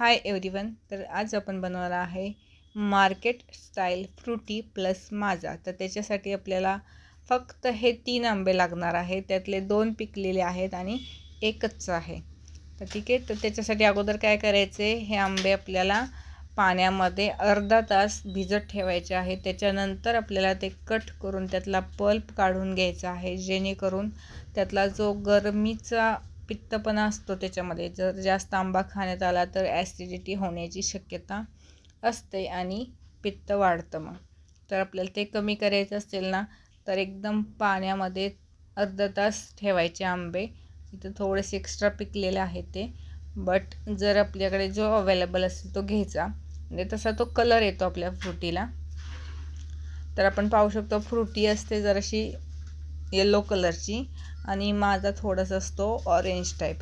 Hi everyone. तर आज आपण बनवणार आहे मार्केट स्टाईल फ्रुटी प्लस माझा. तर त्याच्यासाठी आपल्याला फक्त हे 3 आंबे लागणार आहेत. त्यातले 2 पिकलेले आहेत आणि एक कच्चा आहे. तर ठीक आहे. तर त्याच्यासाठी अगोदर काय करायचे, हे आंबे आपल्याला पाण्यामध्ये अर्धा तास भिजत ठेवायचे आहे. त्याच्यानंतर आपल्याला ते कट करून त्यातला पल्प काढून घ्यायचा आहे, जेणेकरून त्यातला जो गरमीचा पित्तपणा असतो त्याच्यामध्ये जर जास्त आंबा खाण्यात आला तर ॲसिडिटी होण्याची शक्यता असते आणि पित्त वाढतं. मग तर आपल्याला ते कमी करायचं असेल ना, तर एकदम पाण्यामध्ये अर्धा तास ठेवायचे आंबे. इथं थोडेसे एक्स्ट्रा पिकलेले आहेत ते, बट जर आपल्याकडे जो अवेलेबल असेल तो घ्यायचा. म्हणजे तसा तो कलर येतो आपल्या फ्रुटीला. तर आपण पाहू शकतो फ्रुटी असते जराशी येलो कलरची आणि माझा थोडासा असतो ऑरेंज टाईप.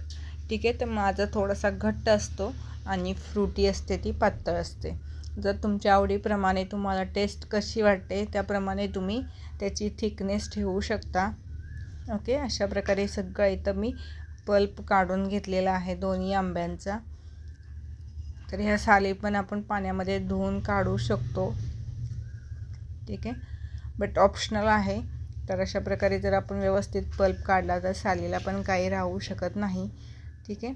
ठीक आहे. तर माझा थोडासा घट्ट असतो आणि फ्रुटी असते ती पातळ असते. जर तुमच्या आवडीप्रमाणे तुम्हाला टेस्ट कशी वाटते त्याप्रमाणे तुम्ही त्याची थिकनेस ठेवू शकता. ओके. अशा प्रकारे सगळं इथं मी पल्प काढून घेतलेला आहे दोन्ही आंब्यांचा. तर ह्या साली पण आपण पाण्यामध्ये धुवून काढू शकतो. ठीक आहे, बट ऑप्शनल आहे. तर अशा प्रकारे जर आपण व्यवस्थित पल्प काढला तर सालीला पण काही राहू शकत नाही. ठीक आहे.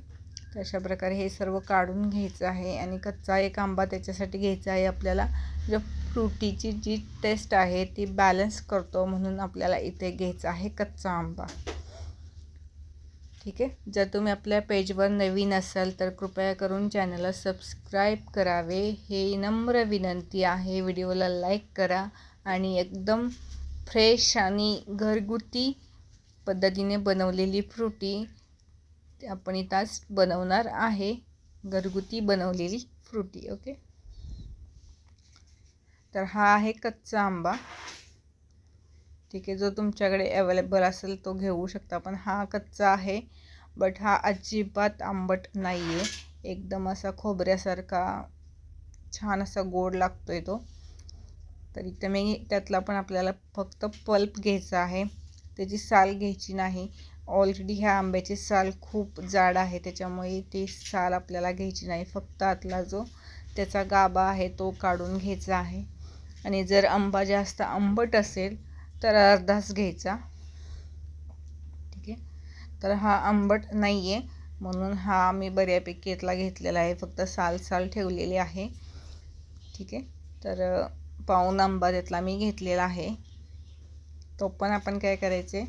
तर अशा प्रकारे हे सर्व काढून घ्यायचं आहे आणि कच्चा एक आंबा त्याच्यासाठी घ्यायचा आहे आपल्याला. जो फ्रुटीची जी टेस्ट आहे ती बॅलन्स करतो, म्हणून आपल्याला इथे घ्यायचा आहे कच्चा आंबा. ठीक आहे. जर तुम्ही आपल्या पेजवर नवीन असाल तर कृपया करून चॅनलला सबस्क्राईब करावे, हे नम्र विनंती आहे. व्हिडिओला लाईक करा आणि एकदम फ्रेश आणि घरगुती पद्धतीने बनवलेली फ्रुटी आपण इथंच बनवणार आहे. घरगुती बनवलेली फ्रुटी. ओके. तर हा आहे कच्चा आंबा. ठीक आहे. जो तुमच्याकडे अवेलेबल असेल तो घेऊ शकता, पण हा कच्चा आहे. बट हा अजिबात आंबट नाही आहे. एकदम असा खोबऱ्यासारखा छान असा गोड लागतोय तो. तर इथं मी त्यातला पण आपल्याला फक्त पल्प घ्यायचा आहे, त्याची साल घ्यायची नाही. ऑलरेडी ह्या आंब्याची साल खूप जाड आहे, त्याच्यामुळे ती साल आपल्याला घ्यायची नाही. फक्त आतला जो त्याचा गाभा आहे तो काढून घ्यायचा आहे. आणि जर आंबा जास्त आंबट असेल तर अर्धाच घ्यायचा. ठीक आहे. तर हा आंबट नाही आहे म्हणून हा मी बऱ्यापैकी इथला घेतलेला आहे, फक्त साल ठेवलेली आहे. ठीक आहे. तर पाऊण आंबा त्यातला मी घेतलेला आहे. तो पण आपण काय करायचे,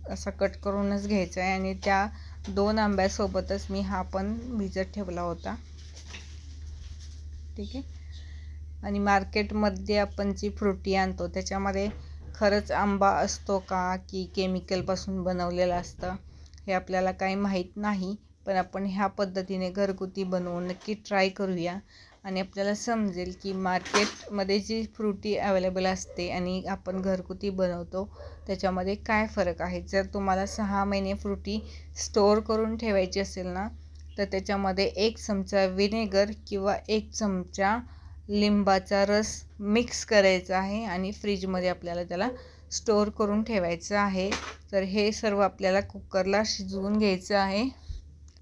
असा कट करूनच घ्यायचा आहे. आणि त्या 2 आंब्यासोबतच मी हा पण भिजत ठेवला होता. ठीक आहे. आणि मार्केटमध्ये आपण जी फ्रुटी आणतो त्याच्यामध्ये खरंच आंबा असतो का की केमिकलपासून बनवलेलं असतं हे आपल्याला काही माहीत नाही. पण आपण ह्या पद्धतीने घरगुती बनवून नक्की ट्राय करूया आणि आपल्याला समजेल की मार्केटमध्ये जी फ्रुटी अवेलेबल असते आणि आपण घरगुती बनवतो त्याच्यामध्ये काय फरक आहे. जर तुम्हाला 6 महिने फ्रुटी स्टोअर करून ठेवायची असेल ना, तर त्याच्यामध्ये 1 चमचा विनेगर किंवा 1 चमचा लिंबाचा रस मिक्स करायचा आहे आणि फ्रीजमध्ये आपल्याला त्याला स्टोअर करून ठेवायचं आहे. तर हे सर्व आपल्याला कुकरला शिजवून घ्यायचं आहे.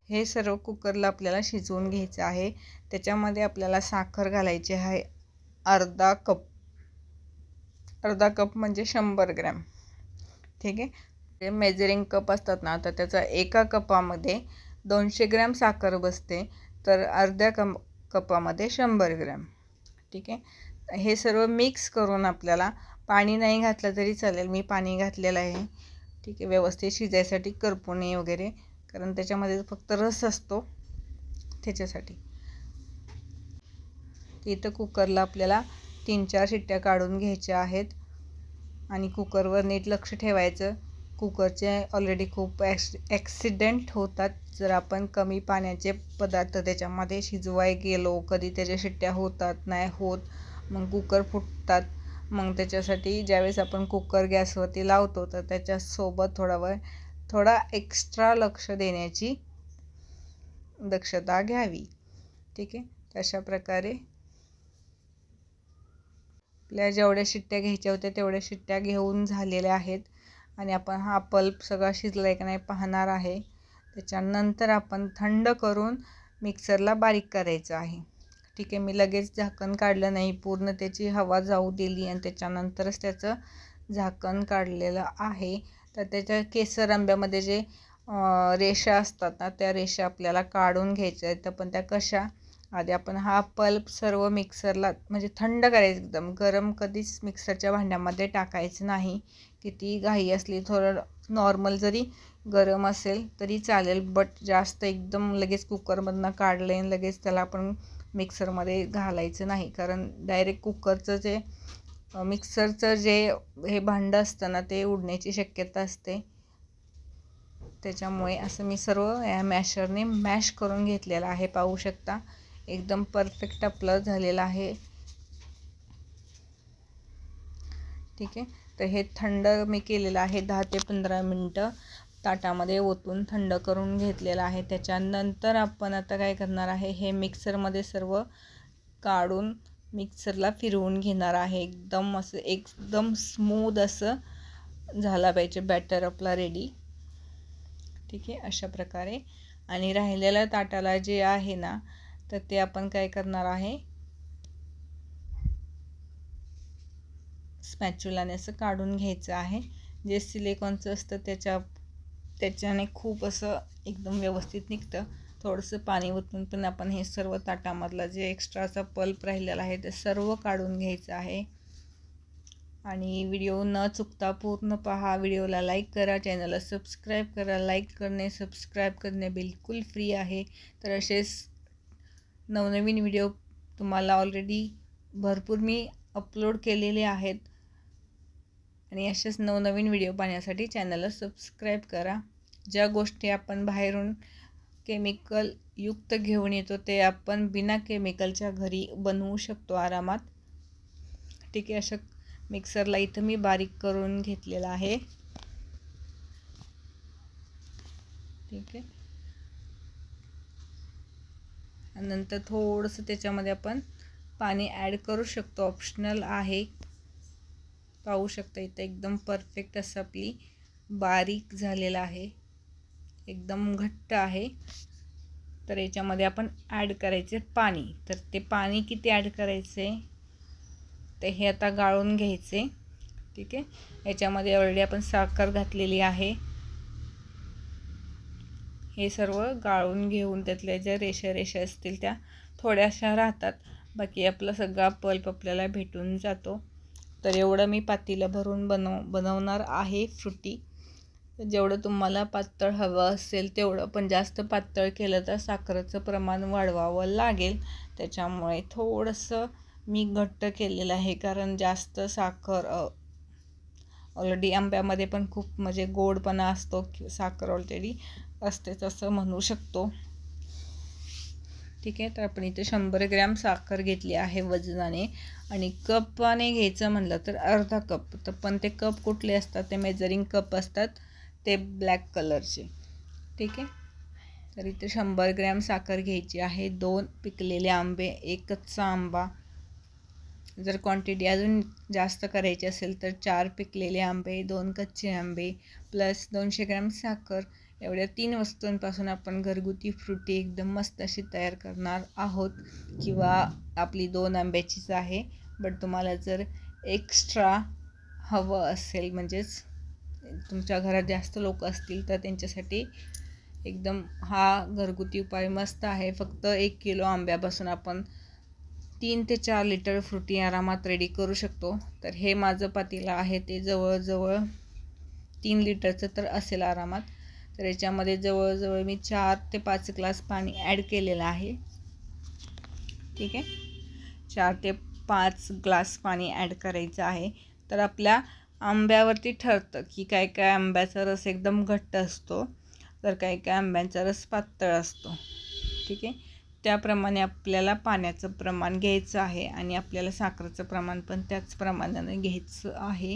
हे सर्व कुकरला आपल्याला शिजवून घ्यायचं आहे. त्याच्यामध्ये आपल्याला साखर घालायची आहे अर्धा कप. अर्धा कप म्हणजे 100 ग्रॅम. ठीक आहे. ते मेजरिंग कप असतात ना, तर त्याचा एका कपामध्ये 200 ग्रॅम साखर बसते, तर अर्ध्या कपामध्ये 100 ग्रॅम. ठीक आहे. हे सर्व मिक्स करून आपल्याला, पाणी नाही घातलं तरी चालेल, मी पाणी घातलेलं आहे. ठीक आहे. व्यवस्थित शिजायसाठी, करपू नये वगैरे, कारण त्याच्यामध्ये फक्त रस असतो त्याच्यासाठी. इथं कुकरला आपल्याला 3-4 शिट्ट्या काढून घ्यायच्या आहेत आणि कुकरवर नीट लक्ष ठेवायचं. कुकरचे ऑलरेडी खूप ॲक्सिडेंट होतात जर आपण कमी पाण्याचे पदार्थ त्याच्यामध्ये शिजवाय गेलो. कधी त्याच्या शिट्ट्या होतात, नाही होत, मग कुकर फुटतात. मग त्याच्यासाठी ज्यावेळेस आपण कुकर गॅसवरती लावतो तर त्याच्यासोबत थोडा एक्स्ट्रा लक्ष देण्याची दक्षता घ्यावी. ठीक आहे. अशा प्रकारे आपल्या जेवढ्या शिट्ट्या घ्यायच्या होत्या तेवढ्या शिट्ट्या घेऊन झालेल्या आहेत आणि आपण हा पल्प सगळा शिजला आहे का नाही पाहणार आहे. त्याच्यानंतर आपण थंड करून मिक्सरला बारीक करायचं आहे. ठीक आहे, मी लगेच झाकण काढलं नाही, पूर्ण त्याची हवा जाऊ दिली आणि त्याच्यानंतरच त्याचं झाकण काढलेलं आहे. तर त्याच्या केसर आंब्यामध्ये जे रेषा असतात ना, त्या रेषा आपल्याला काढून घ्यायच्या आहेत. तर पण त्या कशा, आधी आपण हा पल्प सर्व मिक्सरला म्हणजे थंड करायचं, एकदम गरम कधीच मिक्सरच्या भांड्यामध्ये टाकायचं नाही. किती घाई असली, थोडं नॉर्मल जरी गरम असेल तरी चालेल, बट जास्त एकदम लगेच कुकरमधनं काढले आणि लगेच त्याला आपण मिक्सरमध्ये घालायचं नाही. कारण डायरेक्ट कुकरचं जे मिक्सरचं जे हे भांडं असतं ना, ते उडण्याची शक्यता असते. त्याच्यामुळे असं मी सर्व या मॅशरने मॅश करून घेतलेलं आहे. पाहू शकता एकदम परफेक्ट आपलं झालेलं आहे. ठीक आहे, तर हे थंड मी केलेलं आहे 10 ते 15 मिनटं ताटामध्ये ओतून थंड करून घेतलेलं आहे. त्याच्यानंतर आपण आता काय करणार आहे, हे मिक्सरमध्ये सर्व काढून मिक्सरला फिरवून घेणार आहे. एकदम स्मूथ असं झाला पाहिजे बॅटर आपला रेडी. ठीक आहे, अशा प्रकारे. आणि राहिलेल्या ताटाला जे आहे ना, तर ते आपण काय करणार आहे, स्पॅच्युलाने असं काढून घ्यायचं आहे. जे सिलिकॉनचं असतं त्याच्याने खूप असं एकदम व्यवस्थित निघतं. थोडंसं पाणी ओतून पण आपण हे सर्व ताटामधलं जे एक्स्ट्राचा पल्प राहिलेला आहे ते सर्व काढून घ्यायचं आहे. आणि व्हिडिओ न चुकता पूर्ण पहा. व्हिडिओला लाईक करा, चॅनलला सबस्क्राईब करा. लाईक करणे, सबस्क्राईब करणे बिलकुल फ्री आहे. तर असेच नवनवीन व्हिडिओ तुम्हाला ऑलरेडी भरपूर मी अपलोड केलेले आहेत. आणि असेच नवनवीन व्हिडिओ पाहण्यासाठी चॅनलला सबस्क्राईब करा. ज्या गोष्टी आपण बाहेरून केमिकल युक्त घेऊन येतो ते आपण बिना केमिकलच्या घरी बनवू शकतो आरामात. ठीक आहे, अशा मिक्सरला इथं मी बारीक करून घेतलेला आहे. ठीक आहे, आणि नंतर थोडंसं त्याच्यामध्ये आपण पाणी ॲड करू शकतो, ऑप्शनल आहे. पाहू शकता इथं एकदम परफेक्ट असं आपली बारीक झालेलं आहे, एकदम घट्ट आहे. तर याच्यामध्ये आपण ॲड करायचे पाणी. तर ते पाणी किती ॲड करायचे ते हे आता गाळून घ्यायचे. ठीक आहे, याच्यामध्ये ऑलरेडी आपण साखर घातलेली आहे. हे सर्व गाळून घेऊन त्यातल्या ज्या रेषा असतील त्या थोड्याशा राहतात, बाकी आपला सगळा पल्प आपल्याला भेटून जातो. तर एवढं मी पातेलं भरून बनवणार आहे फ्रुटी. जेवढं तुम्हाला पातळ हवं असेल तेवढं, पण जास्त पातळ केलं तर साखरेचं प्रमाण वाढवावं लागेल. त्याच्यामुळे थोडंसं मी घट्ट केलेलं आहे, कारण जास्त साखर ऑलरेडी आंब्यामध्ये पण खूप म्हणजे गोडपणा असतो, साखर ऑलरेडी असतेच असं म्हणू शकतो. ठीक आहे, तर आपण इथे 100 ग्रॅम साखर घेतली आहे वजनाने. आणि कपाने घ्यायचं म्हणलं तर अर्धा कप. तर पण ते कप कुठले असतात, ते मेजरिंग कप असतात, ते ब्लॅक कलरचे. ठीक आहे, तर इथे 100 ग्रॅम साखर घ्यायची आहे. 2 पिकलेले आंबे, 1 कच्चा आंबा. जर क्वांटिटी अजून जास्त करायची असेल तर 4 पिकलेले आंबे, 2 कच्चे आंबे प्लस 200 ग्रॅम साखर. एवढ्या 3 वस्तूंपासून आपण घरगुती फ्रुटी एकदम मस्त अशी तयार करणार आहोत. किंवा आपली 2 आंब्याचीच आहे, बट तुम्हाला जर एक्स्ट्रा हवं असेल, म्हणजेच तुमच्या घरात जास्त लोक असतील तर त्यांच्यासाठी एकदम हा घरगुती उपाय मस्त आहे. फक्त 1 किलो आंब्यापासून आपण 3 ते 4 लिटर फ्रुटी आरामात रेडी करू शकतो. तर हे माझं पातेलं आहे ते जवळजवळ 3 लिटरचं तर असेल आरामात. तर याच्यामध्ये जवळजवळ मी 4 ते 5 ग्लास पाणी ॲड केलेलं आहे. ठीक आहे, 4 ते 5 ग्लास पाणी ॲड करायचं आहे. तर आपल्या आंब्यावरती ठरतं की काय काय आंब्याचा रस एकदम घट्ट असतो, तर काय काय आंब्यांचा रस पातळ असतो. ठीक आहे, त्याप्रमाणे आपल्याला पाण्याचं प्रमाण घ्यायचं आहे आणि आपल्याला साखरेचं प्रमाण पण त्याच प्रमाणाने घ्यायचं आहे.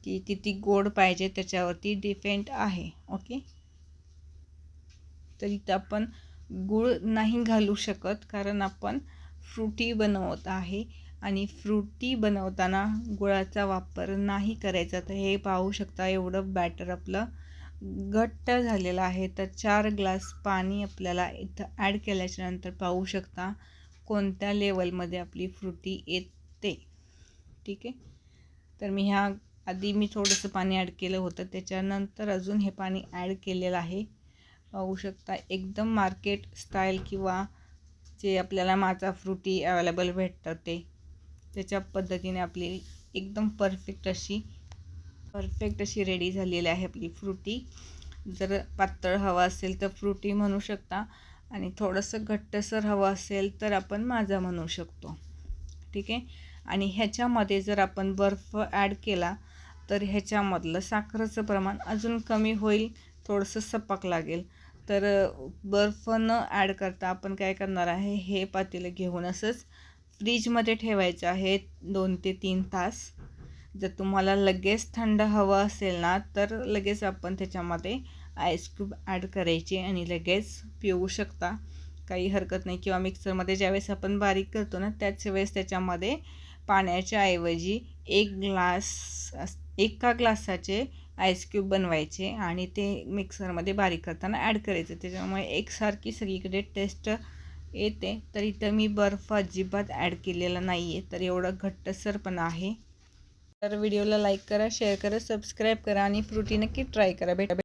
की किती गोड पाहिजे त्याच्यावरती डिपेंड आहे. ओके, तर इथं आपण गूळ नाही घालू शकत, कारण आपण फ्रुटी बनवत आहे आणि फ्रुटी बनवताना गुळाचा वापर नाही करायचा. तर हे पाहू शकता एवढं बॅटर आपलं घट्ट झालेला आहे. तर 4 ग्लास पाणी आपल्याला इथं ॲड केल्याच्यानंतर पाहू शकता कोणत्या लेवलमध्ये आपली फ्रुटी येते. ठीक आहे. तर मी आधी थोडंसं पाणी ॲड केलं होतं, त्याच्यानंतर अजून हे पाणी ॲड केलेलं आहे. पाहू शकता एकदम मार्केट स्टाईल किंवा जे आपल्याला माझा फ्रुटी अवेलेबल भेटतं त्याच्या पद्धतीने आपली एकदम परफेक्ट अशी रेडी झालेली आहे आपली फ्रुटी. जर पातळ हवा असेल तर फ्रुटी म्हणू शकता आणि थोडंसं घट्टसर हवं असेल तर आपण माझा म्हणू शकतो. ठीक आहे. आणि ह्याच्यामध्ये जर आपण बर्फ ॲड केला तर ह्याच्यामधलं साखरेचं प्रमाण अजून कमी होईल, थोडंसं सपक लागेल. तर बर्फ न ॲड करता आपण काय करणार आहे, हे पातेलं घेऊन असंच फ्रीजमध्ये ठेवायचं आहे 2 ते 3 तास. जर तुम्हाला लगेच थंड हवं असेल ना तर लगेच आपण त्याच्यामध्ये आईस क्यूब ॲड करायचे आणि लगेच पिऊ शकता, काही हरकत नाही. किंवा मिक्सरमध्ये ज्यावेळेस आपण बारीक करतो ना त्याच वेळेस त्याच्यामध्ये पाण्याच्या ऐवजी 1 ग्लासाचे आईस क्यूब बनवायचे आणि ते मिक्सरमध्ये बारीक करताना ॲड करायचं. त्याच्यामुळे एकसारखी सगळीकडे टेस्ट येते. तर इथं मी बर्फ अजिबात ॲड केलेला नाही आहे, तर एवढं घट्टसर पण आहे. तर व्हिडिओला लाईक करा, शेअर करा, सबस्क्राईब करा आणि फ्रुटी नक्की ट्राय करा.